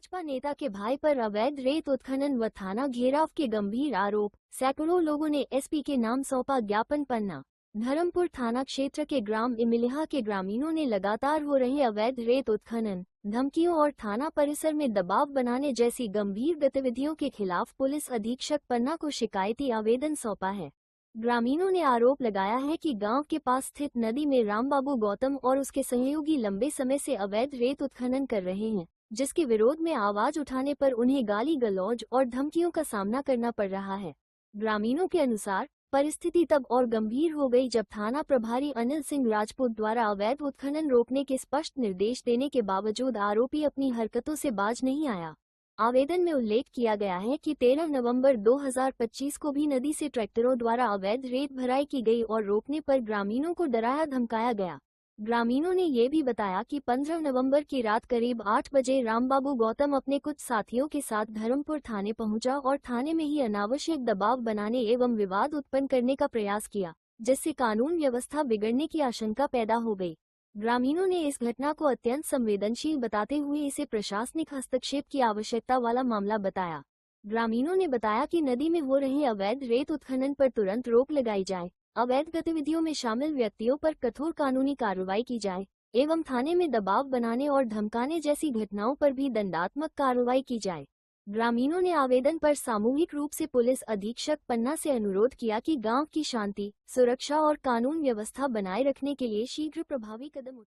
भाजपा नेता के भाई पर अवैध रेत उत्खनन व थाना घेराव के गंभीर आरोप। सैकड़ों लोगों ने एसपी के नाम सौंपा ज्ञापन पन्ना। धर्मपुर थाना क्षेत्र के ग्राम इमलिहा के ग्रामीणों ने लगातार हो रहे अवैध रेत उत्खनन, धमकियों और थाना परिसर में दबाव बनाने जैसी गंभीर गतिविधियों के खिलाफ पुलिस अधीक्षक पन्ना को शिकायती आवेदन सौंपा है। ग्रामीणों ने आरोप लगाया है कि गांव के पास स्थित नदी में रामबाबू गौतम और उसके सहयोगी लंबे समय से अवैध रेत उत्खनन कर रहे हैं, जिसके विरोध में आवाज उठाने पर उन्हें गाली गलौज और धमकियों का सामना करना पड़ रहा है। ग्रामीणों के अनुसार परिस्थिति तब और गंभीर हो गई जब थाना प्रभारी अनिल सिंह राजपूत द्वारा अवैध उत्खनन रोकने के स्पष्ट निर्देश देने के बावजूद आरोपी अपनी हरकतों से बाज नहीं आया। आवेदन में उल्लेख किया गया है कि 13 नवंबर 2025 को भी नदी से ट्रैक्टरों द्वारा अवैध रेत भराई की गई और रोकने पर ग्रामीणों को डराया धमकाया गया। ग्रामीणों ने ये भी बताया कि 15 नवंबर की रात करीब 8 बजे रामबाबू गौतम अपने कुछ साथियों के साथ धर्मपुर थाने पहुंचा और थाने में ही अनावश्यक दबाव बनाने एवं विवाद उत्पन्न करने का प्रयास किया, जिससे कानून व्यवस्था बिगड़ने की आशंका पैदा हो गई। ग्रामीणों ने इस घटना को अत्यंत संवेदनशील बताते हुए इसे प्रशासनिक हस्तक्षेप की आवश्यकता वाला मामला बताया। ग्रामीणों ने बताया कि नदी में हो रहे अवैध रेत उत्खनन पर तुरंत रोक लगाई जाए, अवैध गतिविधियों में शामिल व्यक्तियों पर कठोर कानूनी कार्रवाई की जाए एवं थाने में दबाव बनाने और धमकाने जैसी घटनाओं पर भी दंडात्मक कार्रवाई की जाए। ग्रामीणों ने आवेदन पर सामूहिक रूप से पुलिस अधीक्षक पन्ना से अनुरोध किया कि गांव की शांति, सुरक्षा और कानून व्यवस्था बनाए रखने के लिए शीघ्र प्रभावी कदम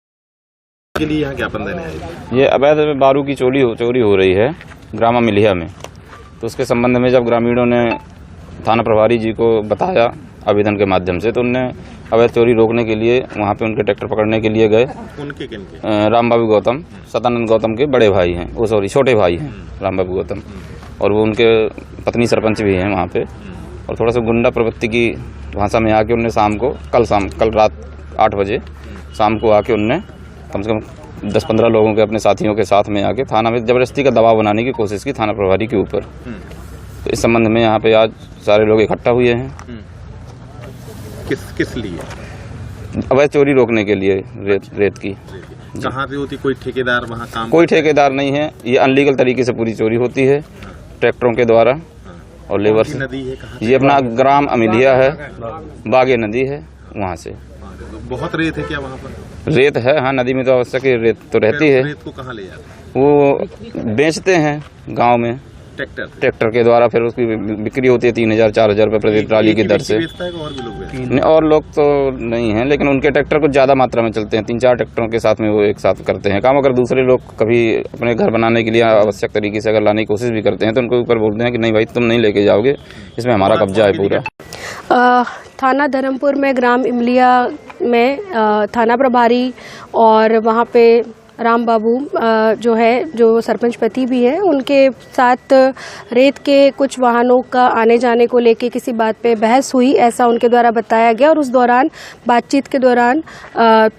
के लिए यहाँ ज्ञापन देने आए। ये अवैध बारू की चोरी हो रही है ग्राम इमलिहा में, तो उसके संबंध में जब ग्रामीणों ने थाना प्रभारी जी को बताया आवेदन के माध्यम से, तो उनने अवैध चोरी रोकने के लिए वहाँ पे उनके ट्रैक्टर पकड़ने के लिए गए। उनके किनके? रामबाबू गौतम, सदानंद गौतम के बड़े भाई हैं, वो सॉरी छोटे भाई हैं रामबाबू गौतम, और वो उनके पत्नी सरपंच भी हैं वहाँ पे। और थोड़ा सा गुंडा प्रवृत्ति की भाषा में आके उनने शाम को कल रात 8 बजे शाम को आके उनने कम से कम 10-15 लोगों के अपने साथियों के साथ में आके थाना में जबरदस्ती का दबाव बनाने की कोशिश की थाना प्रभारी के ऊपर। तो इस संबंध में यहाँ पे आज सारे लोग इकट्ठा हुए हैं। किस लिए? अवैध चोरी रोकने के लिए रेत की। कहाँ पे होती? कोई ठेकेदार वहाँ काम? कोई ठेकेदार नहीं है, ये अनलीगल तरीके से पूरी चोरी होती है ट्रैक्टरों के द्वारा और लेबर से। नदी है कहाँ? ये अपना ग्राम इमलिहा है, बागे नदी है, वहाँ से। बहुत रेत है क्या वहाँ पर? रेत है, हाँ, नदी में तो आवश्यक रेत तो रहती है। रेत को कहाँ ले जाते? वो बेचते हैं गाँव में ट्रैक्टर के द्वारा, फिर उसकी बिक्री होती है 3,000-4,000 रुपए प्रति ट्राली की दर से। और लोग तो नहीं हैं, लेकिन उनके ट्रैक्टर कुछ ज़्यादा मात्रा में चलते हैं, 3-4 ट्रैक्टरों के साथ में वो एक साथ करते हैं काम। अगर दूसरे लोग कभी अपने घर बनाने के लिए आवश्यक तरीके से अगर लाने की कोशिश भी करते हैं तो उनके ऊपर बोलते हैं कि नहीं भाई तुम नहीं लेके जाओगे, इसमें हमारा कब्जा है पूरा। थाना धर्मपुर में ग्राम इमलिहा में थाना प्रभारी और वहाँ पे राम बाबू जो सरपंच पति भी है, उनके साथ रेत के कुछ वाहनों का आने जाने को लेके किसी बात पे बहस हुई, ऐसा उनके द्वारा बताया गया। और उस दौरान बातचीत के दौरान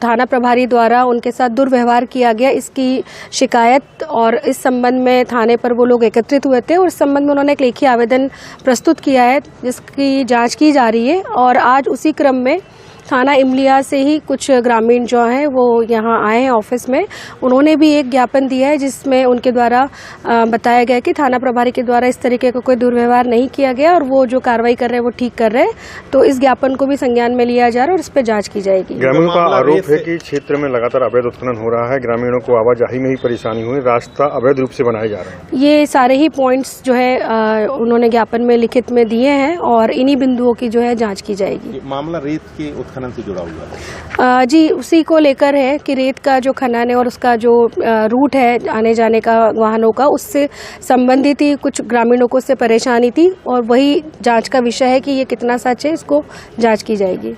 थाना प्रभारी द्वारा उनके साथ दुर्व्यवहार किया गया, इसकी शिकायत और इस संबंध में थाने पर वो लोग एकत्रित हुए थे और इस संबंध में उन्होंने एक लेखी आवेदन प्रस्तुत किया है, जिसकी जाँच की जा रही है। और आज उसी क्रम में थाना इमलिहा से ही कुछ ग्रामीण जो हैं वो यहाँ आए हैं ऑफिस में, उन्होंने भी एक ज्ञापन दिया है जिसमें उनके द्वारा बताया गया कि थाना प्रभारी के द्वारा इस तरीके का कोई दुर्व्यवहार नहीं किया गया और वो जो कार्रवाई कर रहे हैं वो ठीक कर रहे हैं। तो इस ज्ञापन को भी संज्ञान में लिया जा रहा है और इस पर जाँच की जाएगी। ग्रामीणों का आरोप है कि क्षेत्र में लगातार अवैध उत्खनन हो रहा है, ग्रामीणों को आवाजाही में ही परेशानी हुई, रास्ता अवैध रूप से बनाए जा रहे हैं। ये सारे ही पॉइंट्स जो है उन्होंने ज्ञापन में लिखित में दिए हैं और इन्हीं बिंदुओं की जो है जाँच की जाएगी। मामला रेत के उत्खनन से जुड़ा हुआ है? जी, उसी को लेकर है कि रेत का जो खनन है और उसका जो रूट है आने जाने का वाहनों का, उससे संबंधित ही कुछ ग्रामीणों को उससे परेशानी थी और वही जांच का विषय है कि ये कितना सच है, इसको जांच की जाएगी।